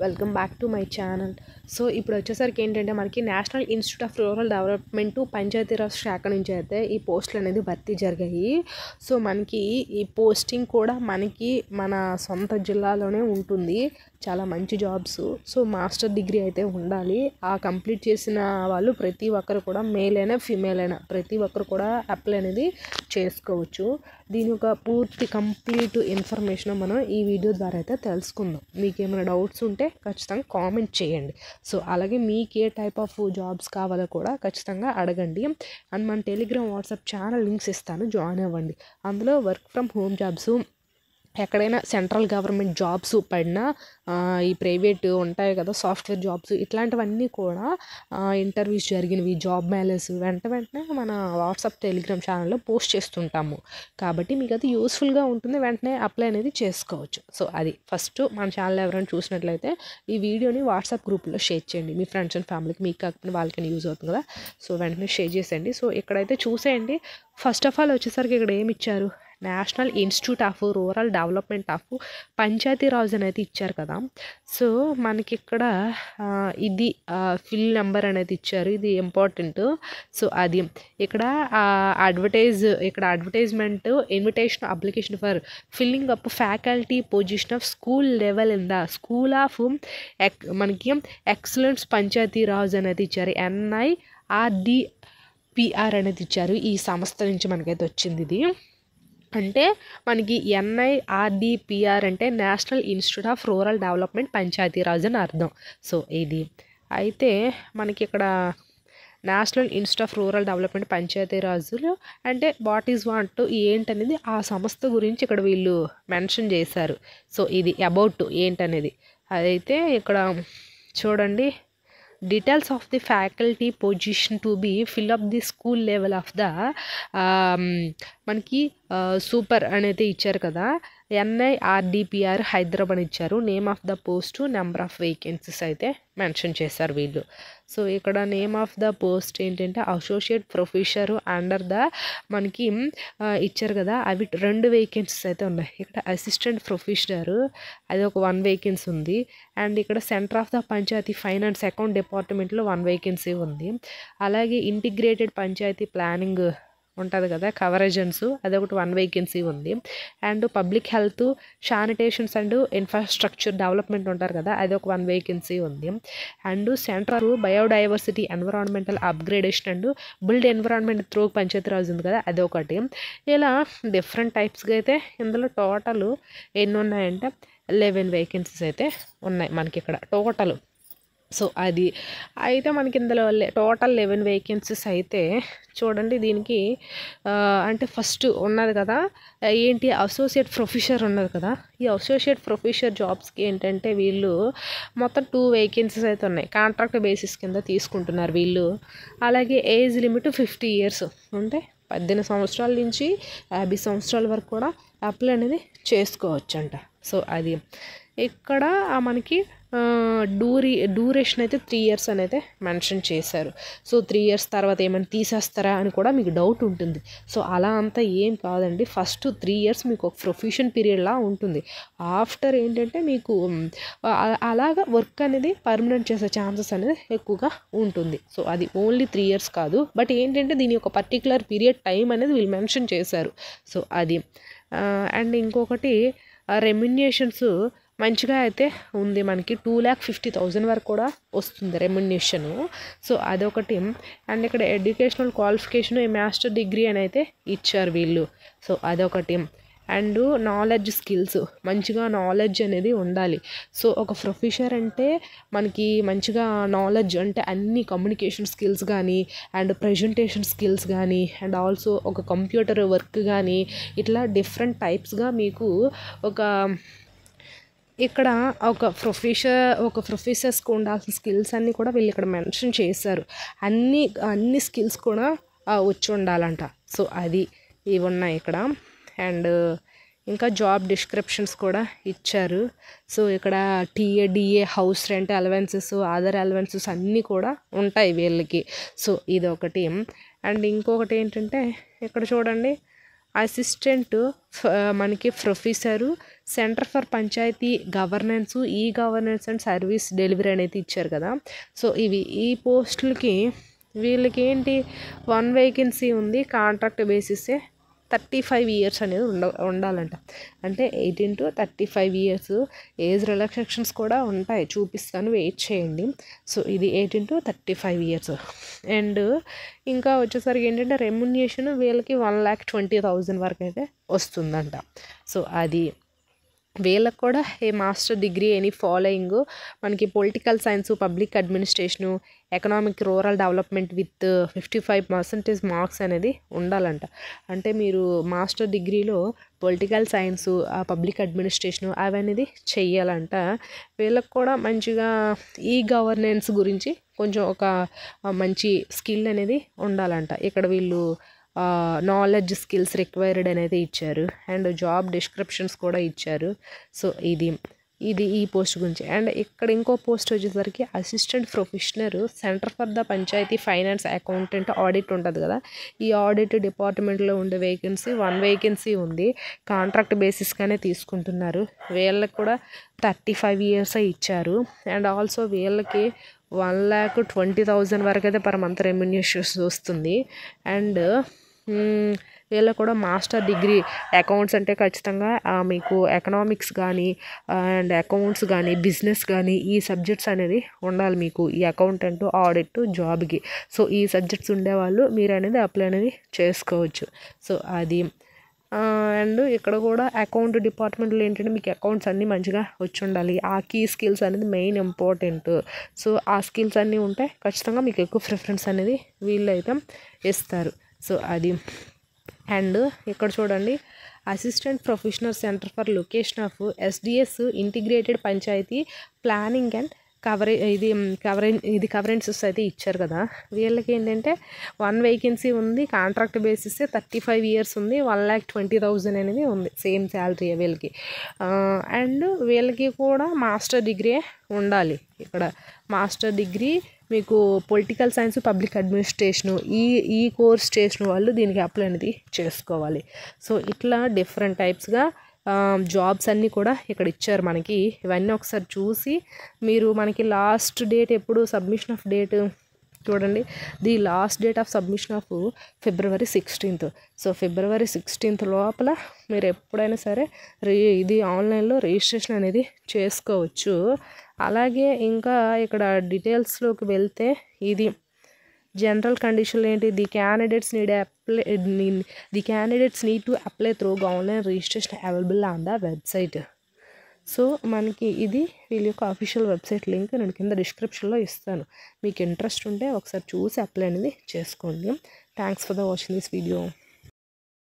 Welcome back to my channel. So ఇప్పుడు వచ్చేసరికి ఏంటంటే మనకి national institute of rural development Panchayati Raj శాఖ నుంచి అయితే ఈ పోస్టులు అనేది భర్తీ జరిగాయి. సో మనకి ఈ పోస్టింగ్ కూడా మనకి మన సొంత జిల్లాలోనే ఉంటుంది. చాలా మంచి జాబ్స్. సో మాస్టర్ డిగ్రీ అయితే ఉండాలి. ఆ కంప్లీట్ చేసిన వాళ్ళు ప్రతి ఒక్కరు కూడా మేల్ అయినా ఫీమేల్ అయినా ప్రతి ఒక్కరు కూడా అప్లై అనేది చేసుకోవచ్చు. దీని యొక్క పూర్తి కంప్లీట్ ఇన్ఫర్మేషన్ మనం ఈ వీడియో ద్వారా అయితే తెలుసుకుందాం. మీకు ఏమైనా డౌట్స్ ఉంటే ఖచ్చితంగా కామెంట్ చేయండి. సో అలాగే మీకు ఏ టైప్ ఆఫ్ జాబ్స్ కావాలో కూడా ఖచ్చితంగా అడగండి. అండ్ మన టెలిగ్రామ్ వాట్సాప్ ఛానల్ లింక్స్ ఇస్తాను, జాయిన్ అవ్వండి. అందులో వర్క్ ఫ్రమ్ హోమ్ జాబ్స్, ఎక్కడైనా సెంట్రల్ గవర్నమెంట్ జాబ్స్ పడినా, ఈ ప్రైవేట్ ఉంటాయి కదా సాఫ్ట్వేర్ జాబ్స్, ఇట్లాంటివన్నీ కూడా ఇంటర్వ్యూస్ జరిగినవి, జాబ్ మేళస్ వెంటనే మన వాట్సాప్ టెలిగ్రామ్ ఛానల్లో పోస్ట్ చేస్తుంటాము. కాబట్టి మీకు అది యూస్ఫుల్గా ఉంటుంది. వెంటనే అప్లై అనేది చేసుకోవచ్చు. సో అది ఫస్ట్ మన ఛానల్ ఎవరైనా చూసినట్లయితే ఈ వీడియోని వాట్సాప్ గ్రూప్లో షేర్ చేయండి. మీ ఫ్రెండ్స్ అండ్ ఫ్యామిలీకి, మీకు కాకపోతే వాళ్ళకైనా యూజ్ అవుతుంది కదా. సో వెంటనే షేర్ చేసేయండి. సో ఇక్కడైతే చూసేయండి. ఫస్ట్ ఆఫ్ ఆల్ వచ్చేసరికి ఇక్కడ ఏమి ఇచ్చారు, national institute of rural development of Panchayati Raj అనేది ఇచ్చారు కదా. సో మనకి ఇక్కడ ఇది ఫిల్ నెంబర్ అనేది ఇచ్చారు, ఇది ఇంపార్టెంట్. సో అది ఇక్కడ advertisement invitation application for filling up faculty position of school level in the school of మనకి ఎక్సలెన్స్ పంచాయతీరాజ్ అనేది ఇచ్చారు. NIRDPR అనేది ఇచ్చారు. ఈ సంస్థ నుంచి మనకైతే వచ్చింది ఇది. అంటే మనకి NIRDPR అంటే national institute of rural development Panchayati Raj అని అర్థం. సో ఇది అయితే మనకి ఇక్కడ national institute of rural development పంచాయతీరాజులు అంటే వాట్ ఏంటనేది ఆ సంస్థ గురించి ఇక్కడ వీళ్ళు మెన్షన్ చేశారు. సో ఇది అబౌట్ ఏంటనేది అదైతే ఇక్కడ చూడండి. Details of the faculty position to be fill up the school level of the మనకి సూపర్ అనేది ఇచ్చారు కదా. NIRDPR హైదరాబాద్ ఇచ్చారు. Name of the post, number of vacancies అయితే మెన్షన్ చేశారు వీళ్ళు. సో ఇక్కడ నేమ్ ఆఫ్ ద పోస్ట్ ఏంటంటే అసోసియేట్ ప్రొఫెసర్ అండర్ ద మనకి ఇచ్చారు కదా. అవి 2 వేకెన్సీస్ అయితే ఉన్నాయి. ఇక్కడ అసిస్టెంట్ ప్రొఫెసర్ అది ఒక 1 వేకెన్సీ ఉంది. అండ్ ఇక్కడ centre of the panchayat finance account డిపార్ట్మెంట్లో 1 వేకెన్సీ ఉంది. అలాగే ఇంటిగ్రేటెడ్ పంచాయతీ ప్లానింగ్ ఉంటుంది కదా, కవరేజన్స్, అదొకటి 1 వేకెన్సీ ఉంది. And public health, sanitations and infrastructure development ఉంటారు కదా, అది ఒక 1 వేకెన్సీ ఉంది. And centre biodiversity, environmental upgradation and build environment through Panchayati Raj ఉంది కదా, అదొకటి. ఇలా డిఫరెంట్ టైప్స్గా అయితే ఇందులో టోటల్ ఎన్ని ఉన్నాయంటే 11 వేకెన్సీస్ అయితే ఉన్నాయి మనకి ఇక్కడ టోటల్. సో అది అయితే మనకి ఇందులో టోటల్ 11 వేకెన్సీస్ అయితే చూడండి. దీనికి అంటే ఫస్ట్ ఉన్నది కదా ఏంటి, అసోసియేట్ ప్రొఫెసర్ ఉన్నది కదా. ఈ అసోసియేట్ ప్రొఫెసర్ జాబ్స్కి ఏంటంటే వీళ్ళు మొత్తం 2 వేకెన్సీస్ అయితే ఉన్నాయి. కాంట్రాక్ట్ బేసిస్ కింద తీసుకుంటున్నారు వీళ్ళు. అలాగే ఏజ్ లిమిట్ 50 ఇయర్స్, అంటే 18 సంవత్సరాల నుంచి 50 సంవత్సరాల వరకు కూడా అప్లై అనేది చేసుకోవచ్చు అంట. సో అది ఇక్కడ మనకి డ్యూరేషన్ అయితే 3 ఇయర్స్ అనేది మెన్షన్ చేశారు. సో 3 ఇయర్స్ తర్వాత ఏమైనా తీసేస్తారా అని కూడా మీకు డౌట్ ఉంటుంది. సో అలా అంతా ఏం కాదండి. ఫస్ట్ 3 ఇయర్స్ మీకు ఒక ప్రొఫెషన్ పీరియడ్లా ఉంటుంది. ఆఫ్టర్ ఏంటంటే మీకు అలాగా వర్క్ అనేది పర్మనెంట్ చేసే ఛాన్సెస్ అనేది ఎక్కువగా ఉంటుంది. సో అది ఓన్లీ 3 ఇయర్స్ కాదు, బట్ ఏంటంటే దీని యొక్క పర్టికులర్ పీరియడ్ టైం అనేది వీళ్ళు మెన్షన్ చేశారు. సో అది అండ్ ఇంకొకటి రెమ్యునేషన్స్ మంచిగా అయితే ఉంది. మనకి 2,50,000 వరకు కూడా వస్తుంది రెమ్యునేషను. సో అదొకటి. అండ్ ఇక్కడ ఎడ్యుకేషనల్ క్వాలిఫికేషన్ మాస్టర్ డిగ్రీ అని అయితే ఇచ్చారు వీళ్ళు. సో అదొకటి. అండ్ నాలెడ్జ్ స్కిల్స్, మంచిగా నాలెడ్జ్ అనేది ఉండాలి. సో ఒక ప్రొఫెసర్ అంటే మనకి మంచిగా నాలెడ్జ్ అంటే అన్ని కమ్యూనికేషన్ స్కిల్స్ కానీ, అండ్ ప్రజెంటేషన్ స్కిల్స్ కానీ, అండ్ ఆల్సో ఒక కంప్యూటర్ వర్క్ కానీ, ఇట్లా డిఫరెంట్ టైప్స్గా మీకు ఇక్కడ ఒక ప్రొఫెసర్స్కి ఉండాల్సిన స్కిల్స్ అన్నీ కూడా వీళ్ళు ఇక్కడ మెన్షన్ చేశారు. అన్ని స్కిల్స్ కూడా వచ్చి ఉండాలంట. సో అది ఇవి ఉన్నాయి ఇక్కడ. అండ్ ఇంకా జాబ్ డిస్క్రిప్షన్స్ కూడా ఇచ్చారు. సో ఇక్కడ TADA, house rent allowances, other allowances అన్నీ కూడా ఉంటాయి వీళ్ళకి. సో ఇది ఒకటి. అండ్ ఇంకొకటి ఏంటంటే ఇక్కడ చూడండి, అసిస్టెంట్ మనకి professor, centre for panchayati governance, ఈ గవర్నెన్స్ అండ్ సర్వీస్ డెలివరీ అనేది ఇచ్చారు కదా. సో ఈ పోస్టులకి వీళ్ళకి ఏంటి 1 వేకెన్సీ ఉంది, కాంట్రాక్ట్ బేసిసే, 35 ఇయర్స్ అనేది ఉండాలంట. అంటే 18 to 35 ఇయర్స్. ఏజ్ రిలాక్సేషన్స్ కూడా ఉంటాయి, చూపిస్తాను, వెయిట్ చేయండి. సో ఇది 18 to 35 ఇయర్స్. అండ్ ఇంకా వచ్చేసరికి ఏంటంటే రెమ్యునరేషన్ వీళ్ళకి 1,20,000 వరకు అయితే వస్తుందంట. సో అది వీళ్ళకి కూడా ఏ మాస్టర్ డిగ్రీ ఎనీ ఫాలోయింగ్ మనకి political science, public administration, economic rural development with 55% marks అనేది ఉండాలంట. అంటే మీరు మాస్టర్ డిగ్రీలో పొలిటికల్ సైన్సు, పబ్లిక్ అడ్మినిస్ట్రేషను అవనేది చెయ్యాలంట. వీళ్ళకి కూడా మంచిగా ఈ గవర్నెన్స్ గురించి కొంచెం ఒక మంచి స్కిల్ అనేది ఉండాలంట. ఇక్కడ వీళ్ళు నాలెడ్జ్, స్కిల్స్ రిక్వైర్డ్ అనేది ఇచ్చారు. అండ్ జాబ్ డిస్క్రిప్షన్స్ కూడా ఇచ్చారు. సో ఇది ఈ పోస్ట్ గురించి. అండ్ ఇక్కడ ఇంకో పోస్ట్ వచ్చేసరికి assistant professional, centre for the panchayat finance accountant audit ఉంటుంది కదా, ఈ ఆడిట్ డిపార్ట్మెంట్లో ఉండే వేకెన్సీ 1 వేకెన్సీ ఉంది. కాంట్రాక్ట్ బేసిస్గానే తీసుకుంటున్నారు. వీళ్ళకి కూడా 35 ఇయర్స్ ఇచ్చారు. అండ్ ఆల్సో వీళ్ళకి 1,20,000 వరకు అయితే పర్ మంత్ రెమ్యునరేషన్ వస్తుంది. అండ్ వీళ్ళకి కూడా మాస్టర్ డిగ్రీ అకౌంట్స్ అంటే ఖచ్చితంగా మీకు ఎకనామిక్స్ కానీ అండ్ అకౌంట్స్ కానీ బిజినెస్ కానీ ఈ సబ్జెక్ట్స్ అనేది ఉండాలి మీకు ఈ అకౌంటెంట్, ఆడిట్ జాబ్కి. సో ఈ సబ్జెక్ట్స్ ఉండేవాళ్ళు మీరు అనేది అప్లై అనేది చేసుకోవచ్చు. సో అది అండ్ ఇక్కడ కూడా అకౌంట్ డిపార్ట్మెంట్లో ఏంటంటే మీకు అకౌంట్స్ అన్నీ మంచిగా వచ్చి ఉండాలి. ఆ కీ స్కిల్స్ అనేది మెయిన్ ఇంపార్టెంట్. సో ఆ స్కిల్స్ అన్నీ ఉంటే ఖచ్చితంగా మీకు ఎక్కువ ప్రిఫరెన్స్ అనేది వీళ్ళు అయితే ఇస్తారు. సో అది. అండ్ ఇక్కడ చూడండి, assistant professional centre for location of SDS integrated Panchayati planning and governance అయితే ఇచ్చారు కదా. వీళ్ళకి ఏంటంటే 1 వేకెన్సీ ఉంది, కాంట్రాక్ట్ బేసిస్ 35 ఇయర్స్ ఉంది, 1,20,000 అనేది ఉంది, సేమ్ శాలరీ వీళ్ళకి. అండ్ వీళ్ళకి కూడా మాస్టర్ డిగ్రీ ఉండాలి. ఇక్కడ మాస్టర్ డిగ్రీ మీకు పొలిటికల్ సైన్స్, పబ్లిక్ అడ్మినిస్ట్రేషను ఈ కోర్స్ చేసిన వాళ్ళు దీనికి అప్లై అనేది చేసుకోవాలి. సో ఇట్లా డిఫరెంట్ టైప్స్గా జాబ్స్ అన్నీ కూడా ఇక్కడ ఇచ్చారు మనకి. ఇవన్నీ ఒకసారి చూసి మీరు మనకి లాస్ట్ డేట్ ఎప్పుడు సబ్మిషన్ ఆఫ్ డేట్ చూడండి. The last date of submission of February 16th. So February 16th లోపల మీరు ఎప్పుడైనా సరే ఇది ఆన్లైన్లో రిజిస్ట్రేషన్ అనేది చేసుకోవచ్చు. అలాగే ఇంకా ఇక్కడ డీటెయిల్స్లోకి వెళ్తే ఇది జనరల్ కండిషన్లు ఏంటి, the candidates need to apply through online registration available on the website. So మనకి ఇది వీళ్ళ యొక్క అఫీషియల్ వెబ్సైట్ లింక్ నేను కింద డిస్క్రిప్షన్లో ఇస్తాను. మీకు ఇంట్రెస్ట్ ఉంటే ఒకసారి చూసి అప్లై అనేది చేసుకోండి. Thanks for the watching this video.